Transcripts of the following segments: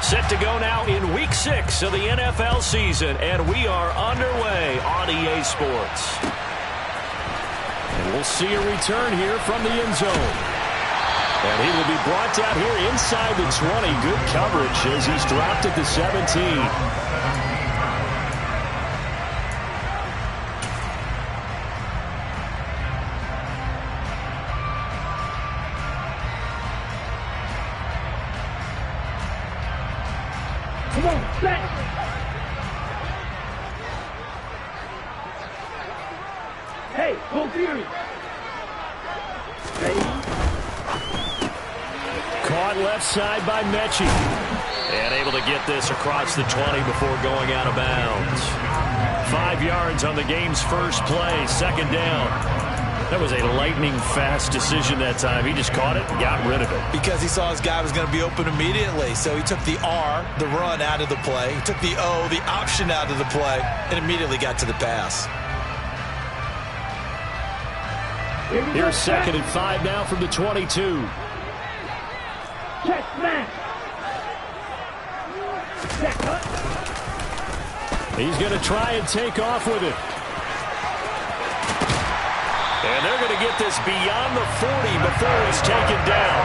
Set to go now in Week 6 of the NFL season, and we are underway on EA Sports. And we'll see a return here from the end zone. And he will be brought down here inside the 20. Good coverage as he's dropped at the 17. Hey, go Fury! Caught left side by Mechie. And able to get this across the 20 before going out of bounds. 5 yards on the game's first play, second down. That was a lightning-fast decision that time. He just caught it and got rid of it. Because he saw his guy was going to be open immediately. So he took the R, the run, out of the play. He took the O, the option, out of the play, and immediately got to the pass. Here's 2nd and 5 now from the 22. Check smash. He's going to try and take off with it. And they're going to get this beyond the 40 before he's taken down.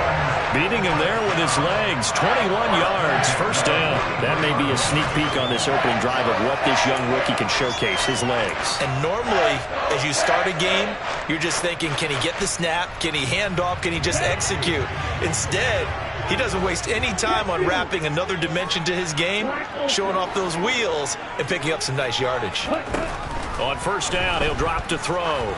Beating him there with his legs. 21 yards, first down. That may be a sneak peek on this opening drive of what this young rookie can showcase, his legs. And normally, as you start a game, you're just thinking, can he get the snap? Can he hand off? Can he just execute? Instead, he doesn't waste any time on wrapping another dimension to his game, showing off those wheels, and picking up some nice yardage. On first down, he'll drop to throw.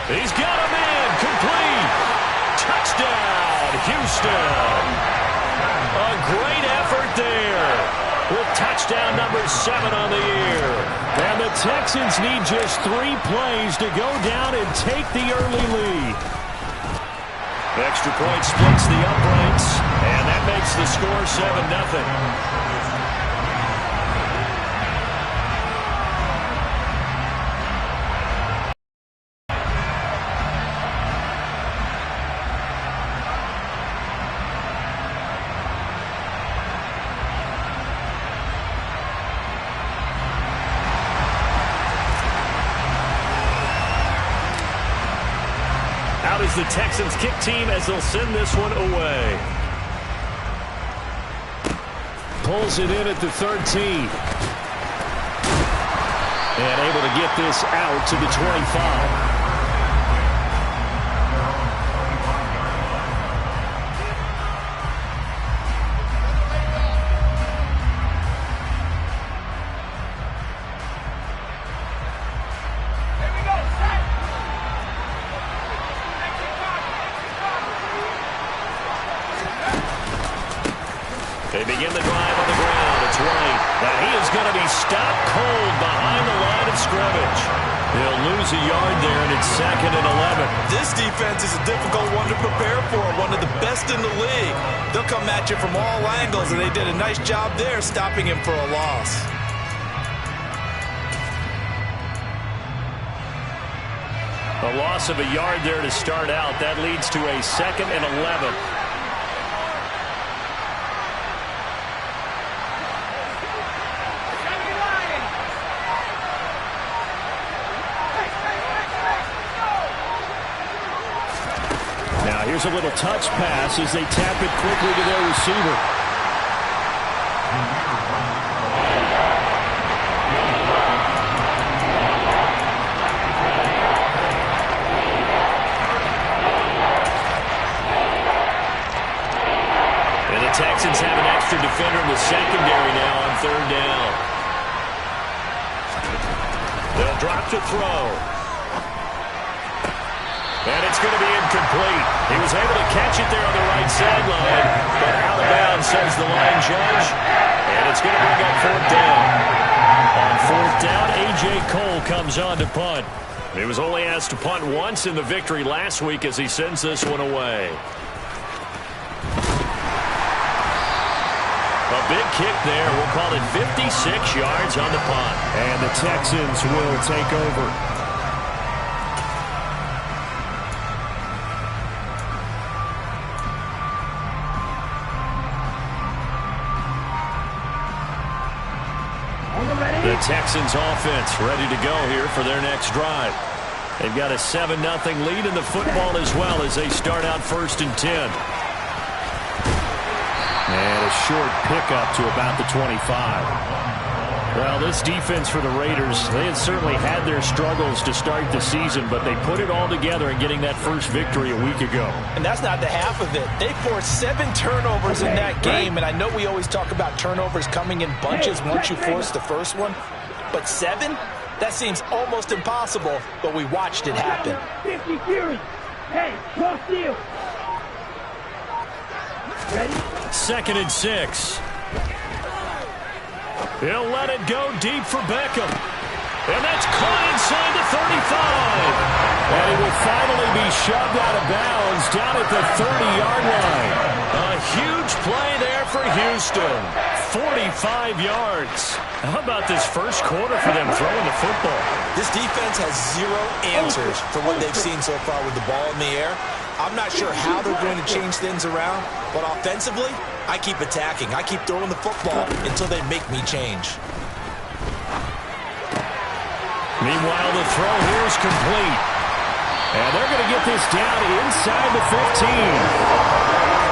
He's got a man, complete. Touchdown, Houston. A great effort there with touchdown number 7 on the year. And the Texans need just 3 plays to go down and take the early lead. Extra point splits the uprights, and that makes the score 7-0. The Texans kick team as they'll send this one away. Pulls it in at the 13. And able to get this out to the 25. They begin the drive on the ground. It's White. Now he is going to be stopped cold behind the line of scrimmage. He'll lose a yard there, and it's 2nd and 11. This defense is a difficult one to prepare for, one of the best in the league. They'll come at you from all angles, and they did a nice job there stopping him for a loss. A loss of a yard there to start out. That leads to a 2nd and 11. Here's a little touch pass as they tap it quickly to their receiver. And the Texans have an extra defender in the secondary now on 3rd down. They'll drop to throw. And it's going to be incomplete. He was able to catch it there on the right sideline, but out of bounds, says the line judge. And it's going to bring up 4th down. On 4th down, A.J. Cole comes on to punt. He was only asked to punt once in the victory last week as he sends this one away. A big kick there. We'll call it 56 yards on the punt. And the Texans will take over. Texans offense ready to go here for their next drive. They've got a 7-0 lead in the football as well as they start out 1st and 10. And a short pickup to about the 25. Well, this defense for the Raiders, they had certainly had their struggles to start the season, but they put it all together in getting that first victory a week ago. And that's not the half of it. They forced 7 turnovers in that game, and I know we always talk about turnovers coming in bunches once you force the first one, but 7? That seems almost impossible, but we watched it happen. 50 Fury. Hey, cross deal. Ready? 2nd and 6. He'll let it go deep for Beckham. And that's caught inside the 35. And he will finally be shoved out of bounds down at the 30-yard line. A huge play there for Houston. 45 yards. How about this first quarter for them throwing the football? This defense has 0 answers for what they've seen so far with the ball in the air. I'm not sure how they're going to change things around, but offensively, I keep attacking. I keep throwing the football until they make me change. Meanwhile, the throw here is complete. And they're going to get this down inside the 15.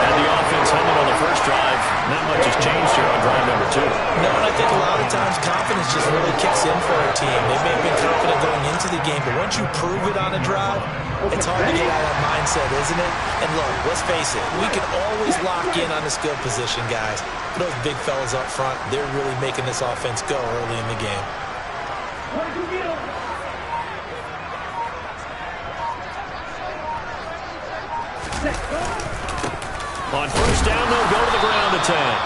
And the offense humming on the first drive. Not much has changed here on drive number 2. No, and I think a lot of times confidence just really kicks in for a team. They may have been confident going into the game, but once you prove it on a drive, it's hard to get out of that mindset, isn't it? And look, let's face it, we can always lock in on the skill position, guys. Those big fellas up front, they're really making this offense go early in the game. On first down, they'll go to the ground attack.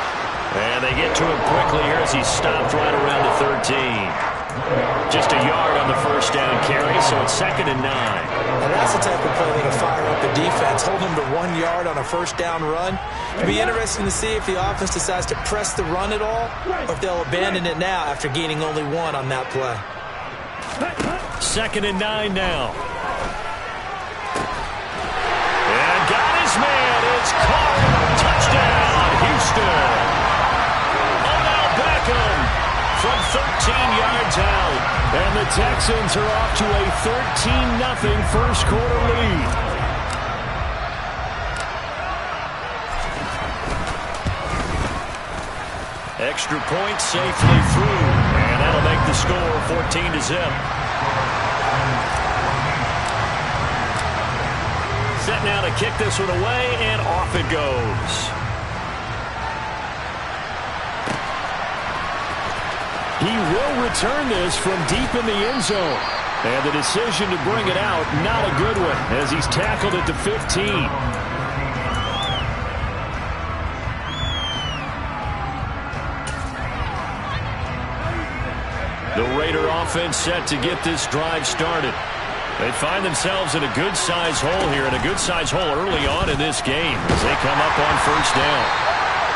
And they get to him quickly here as he's stopped right around the 13. Just a yard on the first down carry, so it's 2nd and 9. And that's the type of play that'll fire up the defense. Hold them to 1 yard on a first down run. It'll be interesting to see if the offense decides to press the run at all, or if they'll abandon it now after gaining only 1 on that play. 2nd and 9 now. And got his man. It's caught. Touchdown, Houston. Odell Beckham from 13 yards out. And the Texans are off to a 13-0 first quarter lead. Extra point safely through. And that'll make the score 14-0. Set now to kick this one away, and off it goes. He will return this from deep in the end zone. And the decision to bring it out, not a good one, as he's tackled at the 15. The Raider offense set to get this drive started. They find themselves in a good-sized hole here, and a good-sized hole early on in this game as they come up on first down.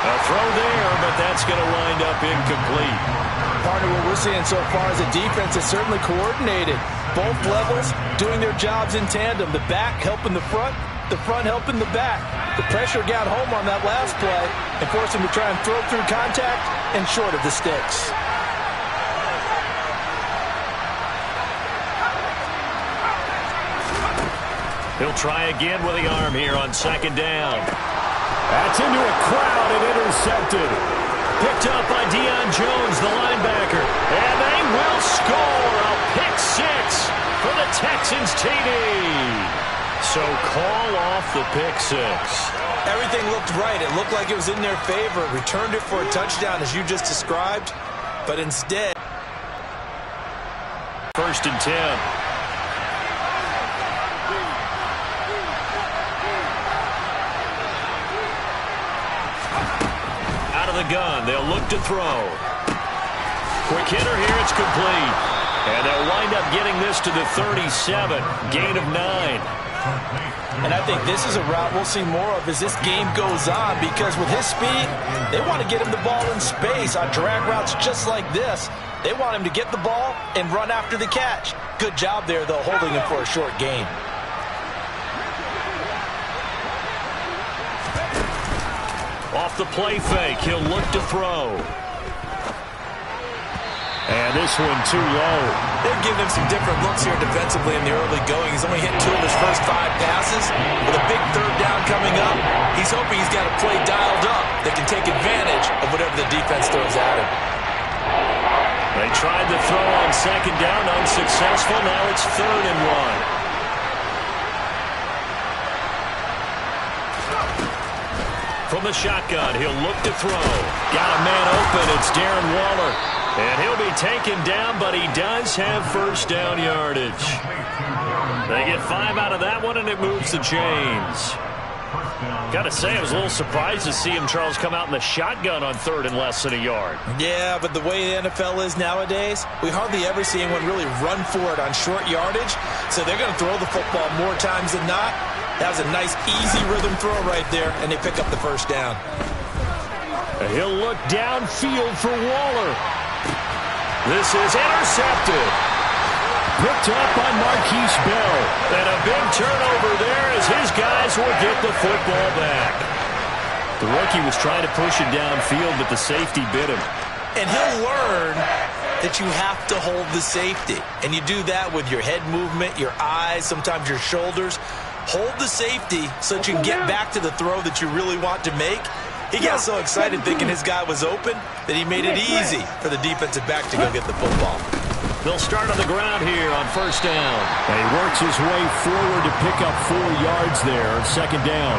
A throw there, but that's going to wind up incomplete. Partner, what we're seeing so far is a defense that's certainly coordinated. Both levels doing their jobs in tandem. The back helping the front helping the back. The pressure got home on that last play and forced him to try and throw through contact and short of the sticks. He'll try again with the arm here on 2nd down. That's into a crowd and intercepted. Picked up by Deion Jones, the linebacker. And they will score a pick 6 for the Texans TD. So call off the pick 6. Everything looked right. It looked like it was in their favor. Returned it for a touchdown, as you just described. But instead, 1st and 10. The gun. They'll look to throw. Quick hitter here. It's complete. And they'll wind up getting this to the 37. Gain of 9. And I think this is a route we'll see more of as this game goes on, because with his speed, they want to get him the ball in space on drag routes just like this. They want him to get the ball and run after the catch. Good job there, though, holding him for a short gain. Off the play fake, he'll look to throw. And this one too low. They're giving him some different looks here defensively in the early going. He's only hit 2 of his first 5 passes. With a big third down coming up, he's hoping he's got a play dialed up that can take advantage of whatever the defense throws at him. They tried to throw on second down, unsuccessful. Now it's 3rd and 1. From the shotgun, he'll look to throw. Got a man open. It's Darren Waller. And he'll be taken down, but he does have first down yardage. They get 5 out of that one, and it moves the chains. Got to say, I was a little surprised to see him, Charles, come out in the shotgun on 3rd and less than a yard. Yeah, but the way the NFL is nowadays, we hardly ever see anyone really run for it on short yardage. So they're going to throw the football more times than not. That was a nice, easy rhythm throw right there, and they pick up the first down. He'll look downfield for Waller. This is intercepted. Picked up by Marquise Bell. And a big turnover there as his guys will get the football back. The rookie was trying to push it downfield, but the safety bit him. And he'll learn that you have to hold the safety. And you do that with your head movement, your eyes, sometimes your shoulders. Hold the safety so that you can get back to the throw that you really want to make. He got so excited thinking his guy was open that he made it easy for the defensive back to go get the football. They'll start on the ground here on first down. And he works his way forward to pick up 4 yards there on second down.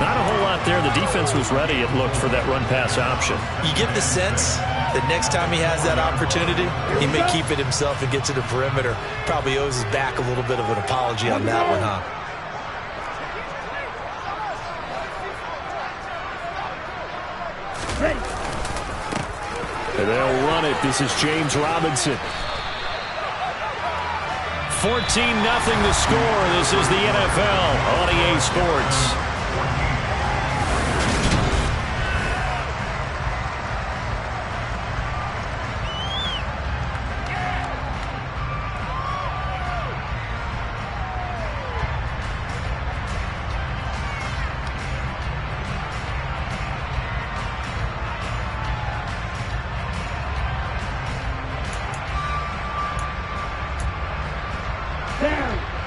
Not a whole lot there. The defense was ready, it looked, for that run-pass option. You get the sense that next time he has that opportunity, he may keep it himself and get to the perimeter. Probably owes his back a little bit of an apology on that one, huh? And they'll run it. This is James Robinson. 14-0 to score. This is the NFL on EA Sports.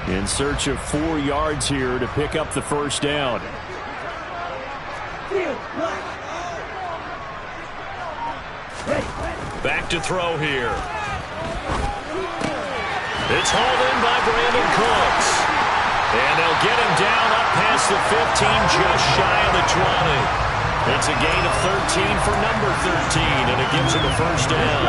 In search of 4 yards here to pick up the first down. Back to throw here. It's hauled in by Brandon Cooks. And they'll get him down up past the 15, just shy of the 20. It's a gain of 13 for number 13, and it gives him a first down.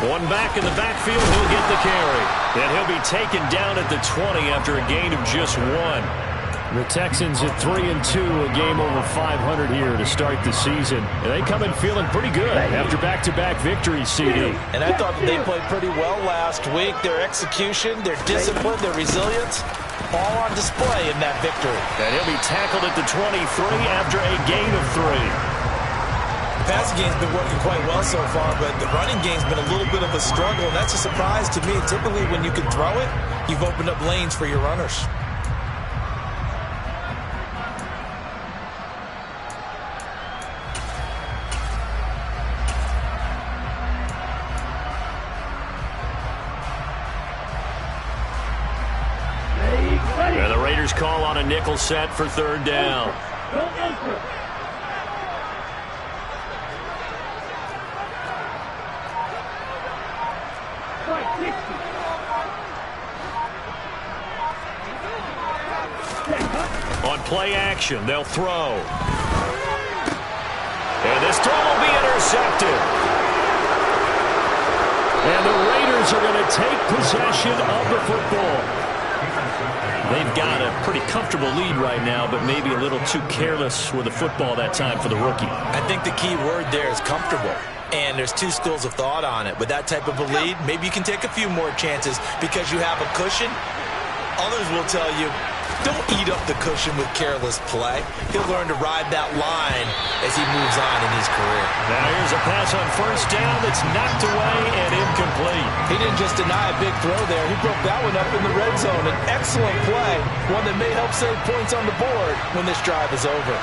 One back in the backfield, he'll get the carry. And he'll be taken down at the 20 after a gain of just 1. The Texans at 3-2, a game over 500 here to start the season. And they come in feeling pretty good after back-to-back victories, CD. And I thought that they played pretty well last week. Their execution, their discipline, their resilience, all on display in that victory. And he'll be tackled at the 23 after a gain of 3. The passing game's been working quite well so far, but the running game's been a little bit of a struggle, and that's a surprise to me. Typically, when you can throw it, you've opened up lanes for your runners. And the Raiders call on a nickel set for 3rd down. On play action, they'll throw. And this throw will be intercepted. And the Raiders are going to take possession of the football. They've got a pretty comfortable lead right now, but maybe a little too careless with the football that time for the rookie. I think the key word there is comfortable. And there's 2 schools of thought on it. With that type of a lead, maybe you can take a few more chances because you have a cushion. Others will tell you, Don't eat up the cushion with careless play. He'll learn to ride that line as he moves on in his career. Now here's a pass on first down that's knocked away and incomplete. He didn't just deny a big throw there. He broke that one up in the red zone. An excellent play, one that may help save points on the board when this drive is over.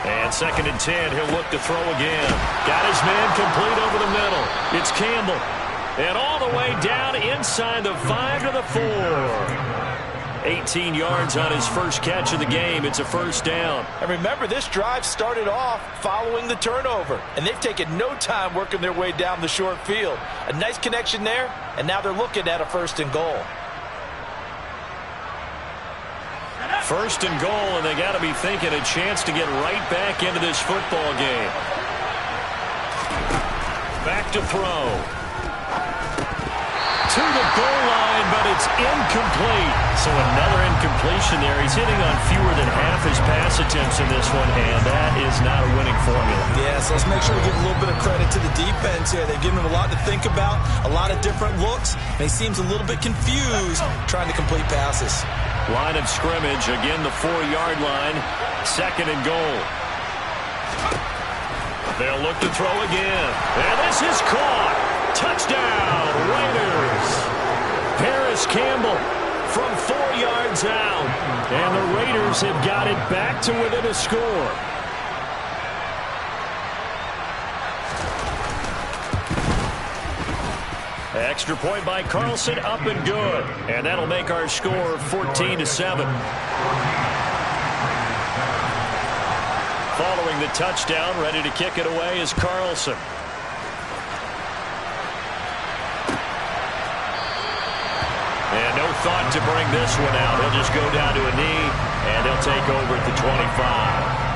And 2nd and 10, he'll look to throw again. Got his man complete over the middle. It's Campbell. And all the way down inside the 5 to the 4. 18 yards on his first catch of the game. It's a first down. And remember, this drive started off following the turnover. And they've taken no time working their way down the short field. A nice connection there, and now they're looking at a 1st and goal. 1st and goal, and they got to be thinking a chance to get right back into this football game. Back to throw. To the goal line, but it's incomplete. So another incompletion there. He's hitting on fewer than half his pass attempts in this one, and that is not a winning formula. Yeah, so let's make sure we give a little bit of credit to the defense here. They've given him a lot to think about, a lot of different looks, and he seems a little bit confused trying to complete passes. Line of scrimmage, again the 4-yard line. 2nd and goal. They'll look to throw again. And this is caught. Touchdown, Raiders. Paris Campbell from 4 yards out. And the Raiders have got it back to within a score. Extra point by Carlson, up and good. And that'll make our score 14-7. Following the touchdown, ready to kick it away is Carlson. And no thought to bring this one out. He'll just go down to a knee, and they'll take over at the 25.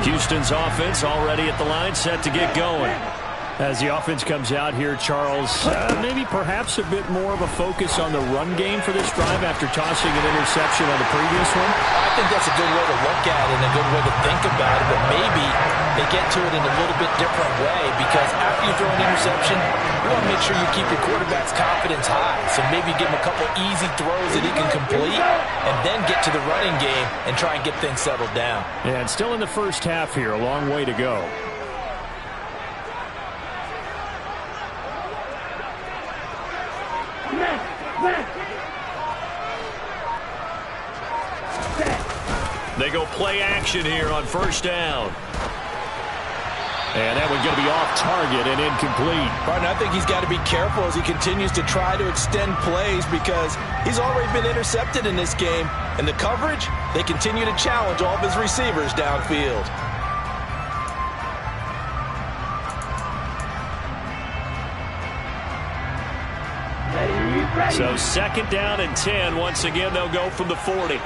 Houston's offense already at the line, set to get going. As the offense comes out here, Charles, maybe perhaps a bit more of a focus on the run game for this drive after tossing an interception on the previous one? I think that's a good way to look at it and a good way to think about it, but maybe they get to it in a little bit different way, because after you throw an interception, you want to make sure you keep your quarterback's confidence high. So maybe give him a couple easy throws that he can complete and then get to the running game and try and get things settled down. And still in the first half here, a long way to go. They go play action here on first down. And that one's going to be off target and incomplete. Partner, I think he's got to be careful as he continues to try to extend plays, because he's already been intercepted in this game. And the coverage, they continue to challenge all of his receivers downfield. So 2nd down and 10. Once again, they'll go from the 40.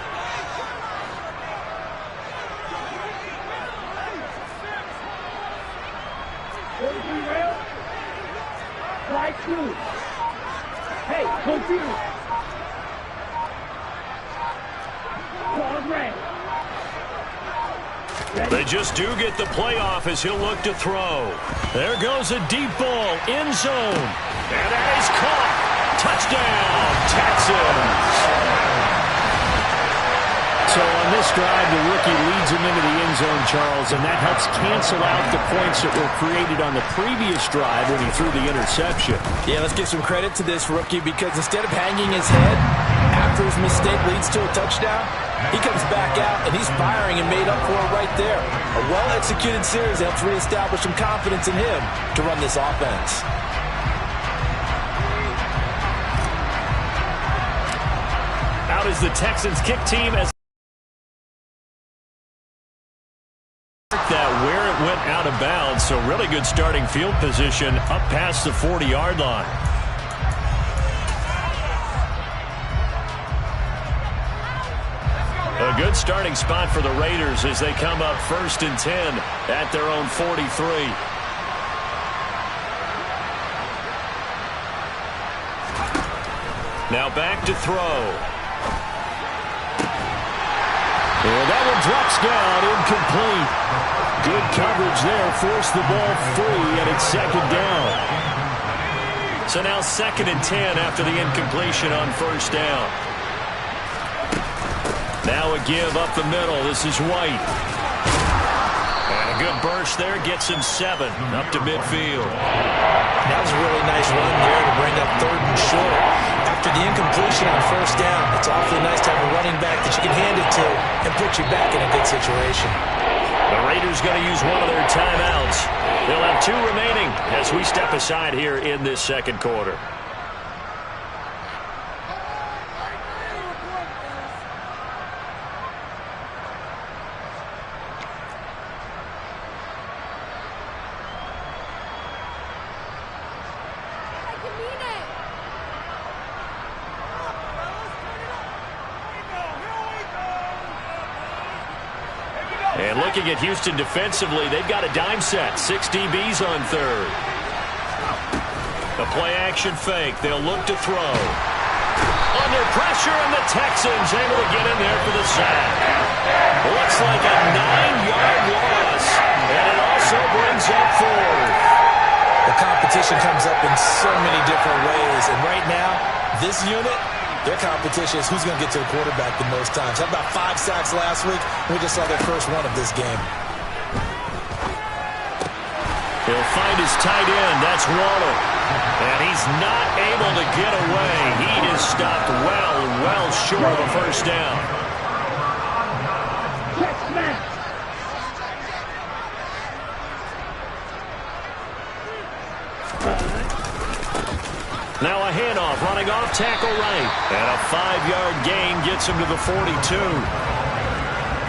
Hey, confused. They just do get the playoff as he'll look to throw. There goes a deep ball, end zone. And that is caught. Touchdown, Texans. So on this drive, the rookie leads him into the end zone, Charles, and that helps cancel out the points that were created on the previous drive when he threw the interception. Yeah, let's give some credit to this rookie, because instead of hanging his head after his mistake leads to a touchdown, he comes back out and he's firing and made up for it right there. A well-executed series helps reestablish some confidence in him to run this offense. Out is the Texans kick team as that where it went out of bounds. So really good starting field position up past the 40-yard line. A good starting spot for the Raiders as they come up 1st and 10 at their own 43. Now back to throw. And that one drops down, incomplete. Good coverage there, forced the ball free, and it's second down. So now 2nd and 10 after the incompletion on first down. Now a give up the middle. This is White. And a good burst there gets him 7 up to midfield. That was a really nice run there to bring up 3rd and short. After the incompletion on first down, it's awfully nice to have a running back that you can hand it to and put you back in a good situation. The Raiders going to use one of their timeouts. They'll have 2 remaining as we step aside here in this second quarter. And looking at Houston defensively, they've got a dime set. 6 DBs on 3rd. A play-action fake. They'll look to throw. Under pressure, and the Texans able to get in there for the sack. Looks like a 9-yard loss, and it also brings up 4th. The competition comes up in so many different ways, and right now, this unit, their competition is who's going to get to the quarterback the most times. Had about 5 sacks last week. We just saw their first one of this game. He'll find his tight end. That's Waller. And he's not able to get away. He is stopped well short of a first down. Now a handoff, running off tackle right. And a 5-yard gain gets him to the 42.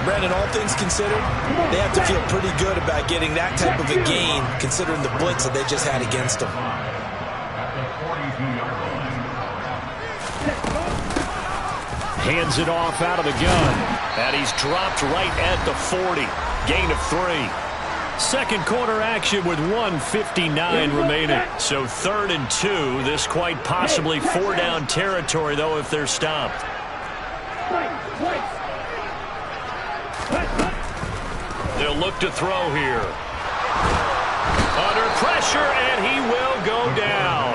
Brandon, all things considered, they have to feel pretty good about getting that type of a gain, considering the blitz that they just had against them. Hands it off out of the gun. And he's dropped right at the 40. Gain of 3. Second quarter action with 1:59 remaining. So 3rd and 2. This quite possibly 4-down territory, though, if they're stopped. They'll look to throw here. Under pressure, and he will go down.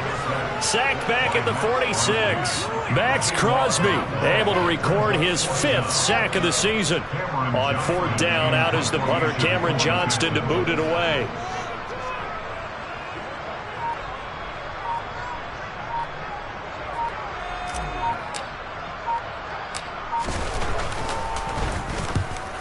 Sacked back at the 46. Max Crosby able to record his 5th sack of the season. On 4th down, out is the punter Cameron Johnston to boot it away.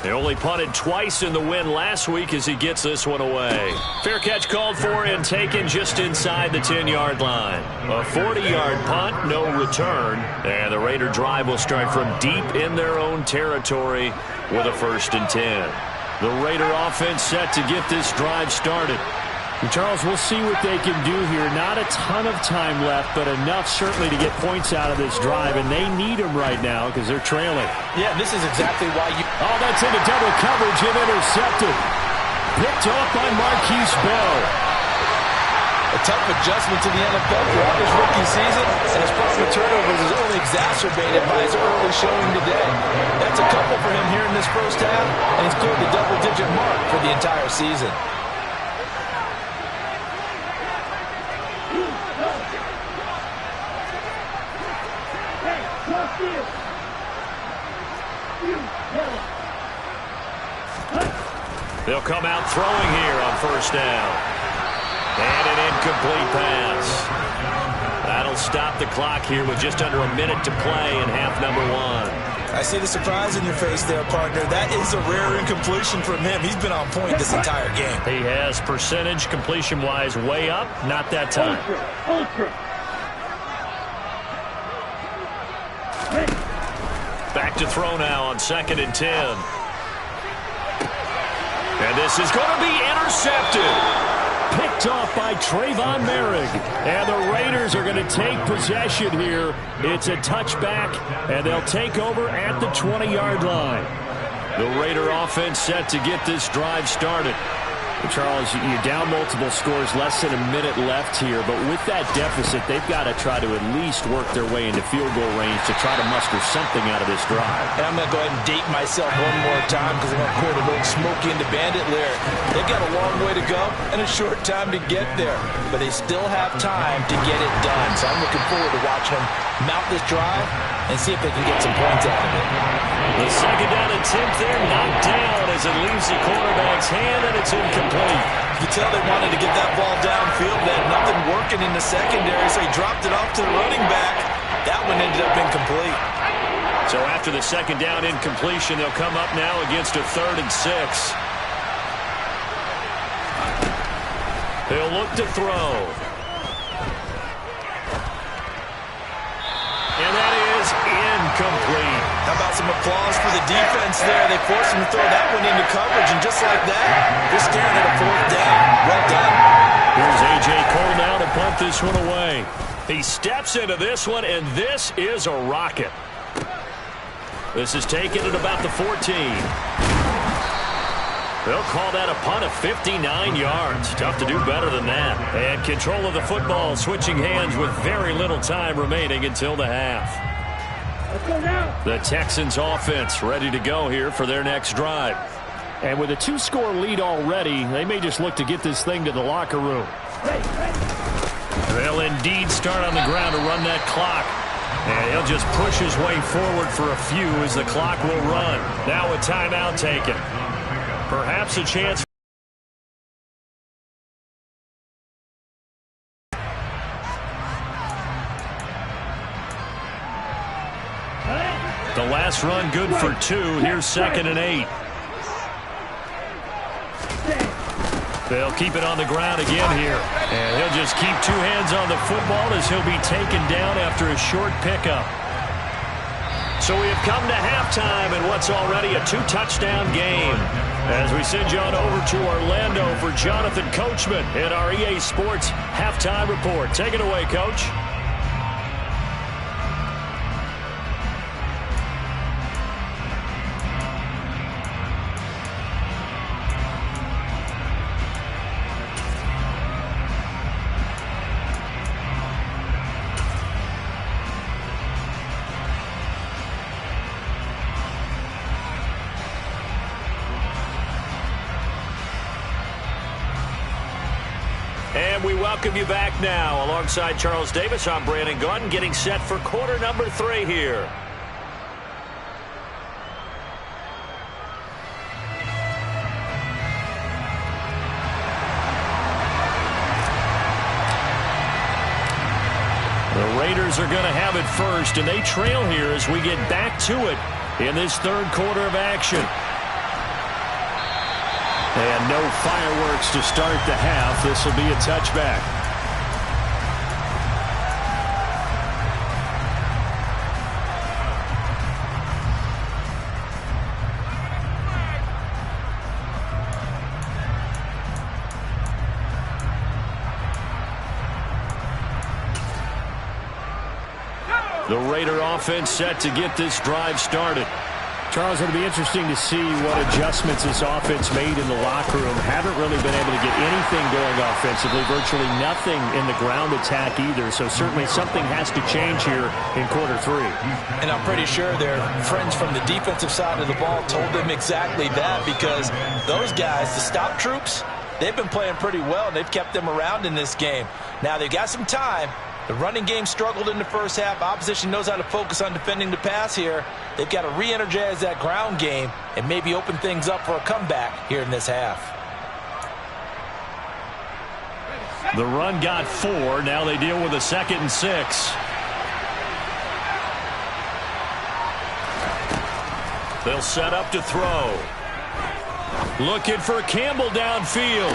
They only punted twice in the win last week as he gets this one away. Fair catch called for and taken just inside the 10-yard line. A 40-yard punt, no return. And the Raider drive will start from deep in their own territory with a 1st and 10. The Raider offense set to get this drive started. And Charles, we'll see what they can do here. Not a ton of time left, but enough certainly to get points out of this drive, and they need them right now because they're trailing. Yeah, this is exactly why you... Oh, that's into double coverage and intercepted. Picked off by Marquise Bell. A tough adjustment to the NFL throughout his rookie season, and his problem with turnovers is only exacerbated by his early showing today. That's a couple for him here in this first half, and he's cleared the double-digit mark for the entire season. They'll come out throwing here on first down. And an incomplete pass. That'll stop the clock here with just under a minute to play in half number 1. I see the surprise in your face there, partner. That is a rare incompletion from him. He's been on point this entire game. He has percentage completion-wise way up. Not that time. Back to throw now on 2nd and 10. And this is going to be intercepted. Picked off by Trayvon Merrick. And the Raiders are going to take possession here. It's a touchback, and they'll take over at the 20-yard line. The Raider offense set to get this drive started. Charles, you're down multiple scores, less than a minute left here, but with that deficit, they've got to try to at least work their way into field goal range to try to muster something out of this drive. And I'm going to go ahead and date myself one more time because I'm going to quote a little Smokey and the Bandit lyric. They've got a long way to go and a short time to get there, but they still have time to get it done. So I'm looking forward to watching them mount this drive and see if they can get some points out of it. The second down attempt there knocked down as it leaves the quarterback's hand, and it's incomplete. You can tell they wanted to get that ball downfield. They had nothing working in the secondary, so he dropped it off to the running back. That one ended up incomplete. So after the second down incompletion, they'll come up now against a 3rd and 6. He'll look to throw. And that is incomplete. How about some applause for the defense there? They forced him to throw that one into coverage, and just like that, they're staring at a 4th down. Well done. Here's A.J. Cole now to punt this one away. He steps into this one, and this is a rocket. This is taken at about the 14. They'll call that a punt of 59 yards. Tough to do better than that. And control of the football switching hands with very little time remaining until the half. Let's go now. The Texans offense ready to go here for their next drive. And with a 2-score lead already, they may just look to get this thing to the locker room. They'll indeed start on the ground to run that clock. And he'll just push his way forward for a few as the clock will run. Now a timeout taken. Perhaps a chance. The last run good for 2. Here's 2nd and 8. They'll keep it on the ground again here. And he'll just keep 2 hands on the football as he'll be taken down after a short pickup. So we have come to halftime in what's already a 2-touchdown game. As we send you on over to Orlando for Jonathan Coachman in our EA Sports Halftime Report. Take it away, Coach. And we welcome you back now. Alongside Charles Davis, I'm Brandon Gaudin, getting set for quarter number 3 here. The Raiders are going to have it first, and they trail here as we get back to it in this 3rd quarter of action. And no fireworks to start the half. This will be a touchback. The Raider offense set to get this drive started. Charles, it'll be interesting to see what adjustments this offense made in the locker room. Haven't really been able to get anything going offensively, virtually nothing in the ground attack either. So certainly something has to change here in quarter 3. And I'm pretty sure their friends from the defensive side of the ball told them exactly that, because those guys, the stop troops, they've been playing pretty well, and they've kept them around in this game. Now they've got some time. The running game struggled in the first half. Opposition knows how to focus on defending the pass here. They've got to re-energize that ground game and maybe open things up for a comeback here in this half. The run got 4. Now they deal with a 2nd and 6. They'll set up to throw. Looking for Campbell downfield.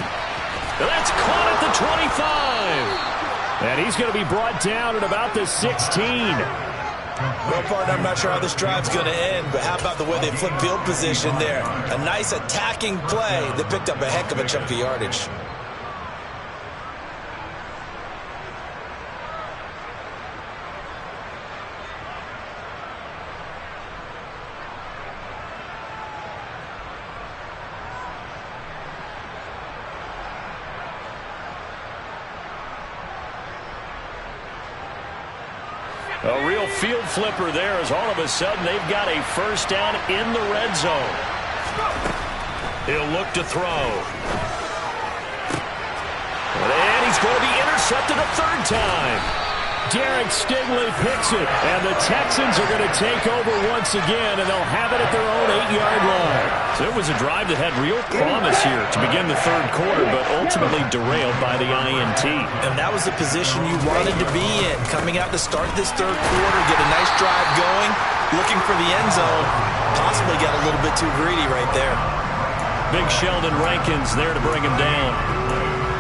That's caught at the 25. And he's going to be brought down at about the 16. Well, partner, I'm not sure how this drive's going to end, but how about the way they flip field position there? A nice attacking play that picked up a heck of a chunk of yardage. A real field flipper there as all of a sudden they've got a first down in the red zone. He'll look to throw. And he's going to be intercepted a third time. Derek Stingley picks it, and the Texans are going to take over once again, and they'll have it at their own 8-yard line. So it was a drive that had real promise here to begin the third quarter, but ultimately derailed by the INT. And that was the position you wanted to be in. Coming out to start this third quarter, get a nice drive going, looking for the end zone. Possibly got a little bit too greedy right there. Big Sheldon Rankins there to bring him down.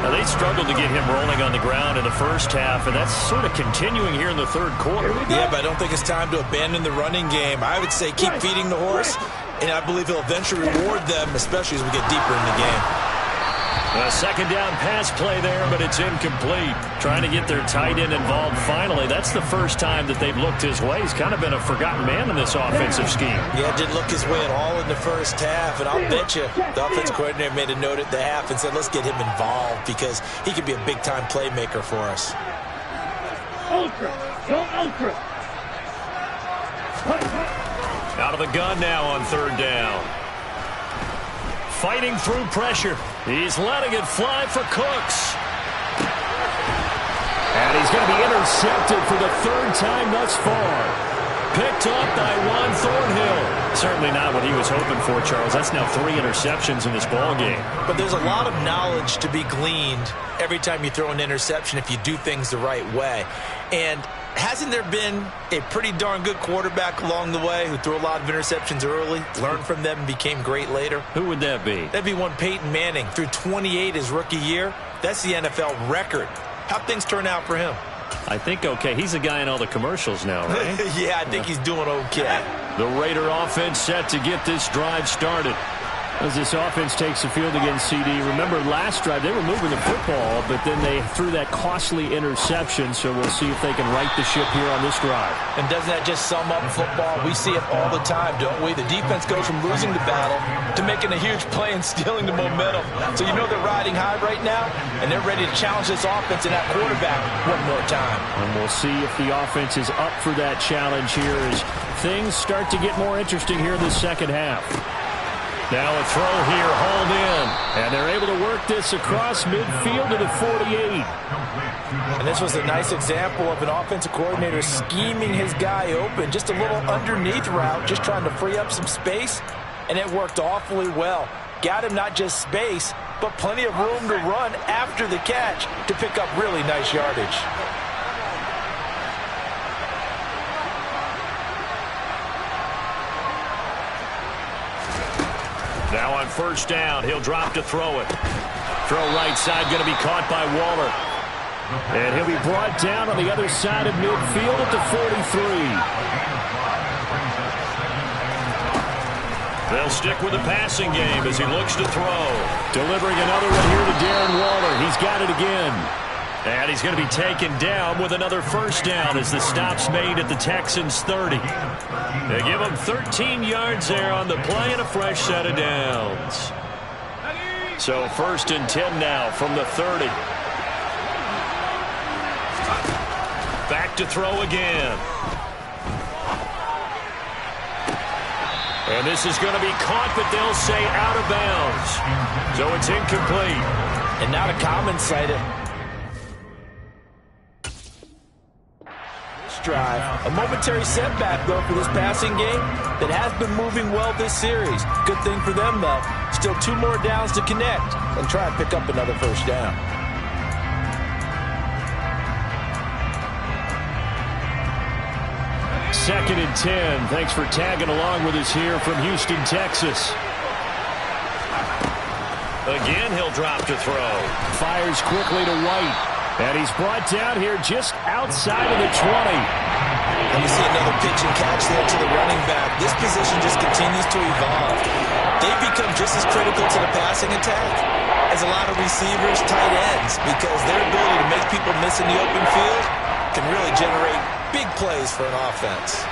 Now, they struggled to get him rolling on the ground in the first half, and that's sort of continuing here in the third quarter. Yeah, but I don't think it's time to abandon the running game. I would say keep feeding the horse, and I believe he'll eventually reward them, especially as we get deeper in the game. A second down pass play there, but it's incomplete. Trying to get their tight end involved finally. That's the first time that they've looked his way. He's kind of been a forgotten man in this offensive scheme. Yeah, didn't look his way at all in the first half, and I'll bet you the offensive coordinator made a note at the half and said, let's get him involved because he could be a big-time playmaker for us. Ultra. Go ultra. Out of the gun now on third down. Fighting through pressure. He's letting it fly for Cooks. And he's going to be intercepted for the third time thus far. Picked up by Juan Thornhill. Certainly not what he was hoping for, Charles. That's now 3 interceptions in this ball game. But there's a lot of knowledge to be gleaned every time you throw an interception if you do things the right way. And hasn't there been a pretty darn good quarterback along the way who threw a lot of interceptions early, learned from them, and became great later? Who would that be? That'd be one Peyton Manning. Threw 28 his rookie year. That's the NFL record. How'd things turn out for him? I think okay. He's the guy in all the commercials now, right? Yeah, I think he's doing okay. The Raider offense set to get this drive started. As this offense takes the field against CD, remember last drive they were moving the football, but then they threw that costly interception, so we'll see if they can right the ship here on this drive. And doesn't that just sum up football? We see it all the time, don't we? The defense goes from losing the battle to making a huge play and stealing the momentum. So you know they're riding high right now, and they're ready to challenge this offense and that quarterback one more time. And we'll see if the offense is up for that challenge here as things start to get more interesting here in the second half. Now a throw here, hauled in. And they're able to work this across midfield to the 48. And this was a nice example of an offensive coordinator scheming his guy open. Just a little underneath route, just trying to free up some space. And it worked awfully well. Got him not just space, but plenty of room to run after the catch to pick up really nice yardage. Now on first down, he'll drop to throw it. Throw right side, going to be caught by Waller. And he'll be brought down on the other side of midfield at the 43. They'll stick with the passing game as he looks to throw. Delivering another one here to Darren Waller. He's got it again. And he's going to be taken down with another first down as the stop's made at the Texans' 30. They give him 13 yards there on the play and a fresh set of downs. So 1st and 10 now from the 30. Back to throw again. And this is going to be caught, but they'll say out of bounds. So it's incomplete. And not a common sight. Drive. A momentary setback, though, for this passing game that has been moving well this series. Good thing for them, though. Still 2 more downs to connect and try and pick up another first down. Second and 10. Thanks for tagging along with us here from Houston, Texas. Again, he'll drop to throw. Fires quickly to White. And he's brought down here just outside of the 20. And we see another pitch and catch there to the running back. This position just continues to evolve. They've become just as critical to the passing attack as a lot of receivers, tight ends, because their ability to make people miss in the open field can really generate big plays for an offense.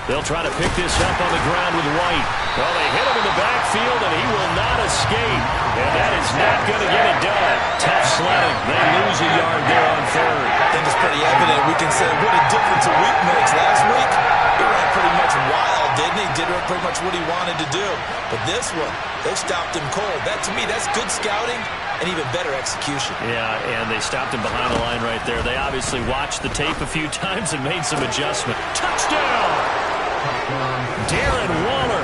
They'll try to pick this up on the ground with White. Well, they hit him in the backfield, and he will not escape. And that is is not going to get it done. Tough sledding. They lose a yard there on third. I think it's pretty evident. We can say what a difference a week makes. Last week, he ran pretty much wild, didn't he? Did pretty much what he wanted to do. But this one, they stopped him cold. That, to me, that's good scouting and even better execution. Yeah, and they stopped him behind the line right there. They obviously watched the tape a few times and made some adjustment. Touchdown! Darren Waller,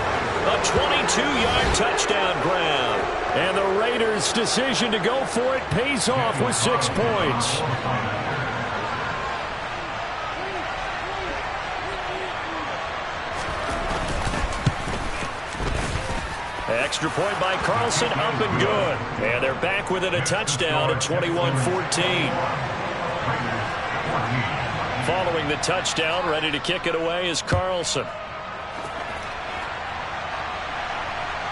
a 22-yard touchdown grab. And the Raiders' decision to go for it pays off with 6 points. Extra point by Carlson, up and good. And they're back within a touchdown at 21-14. Following the touchdown, ready to kick it away is Carlson.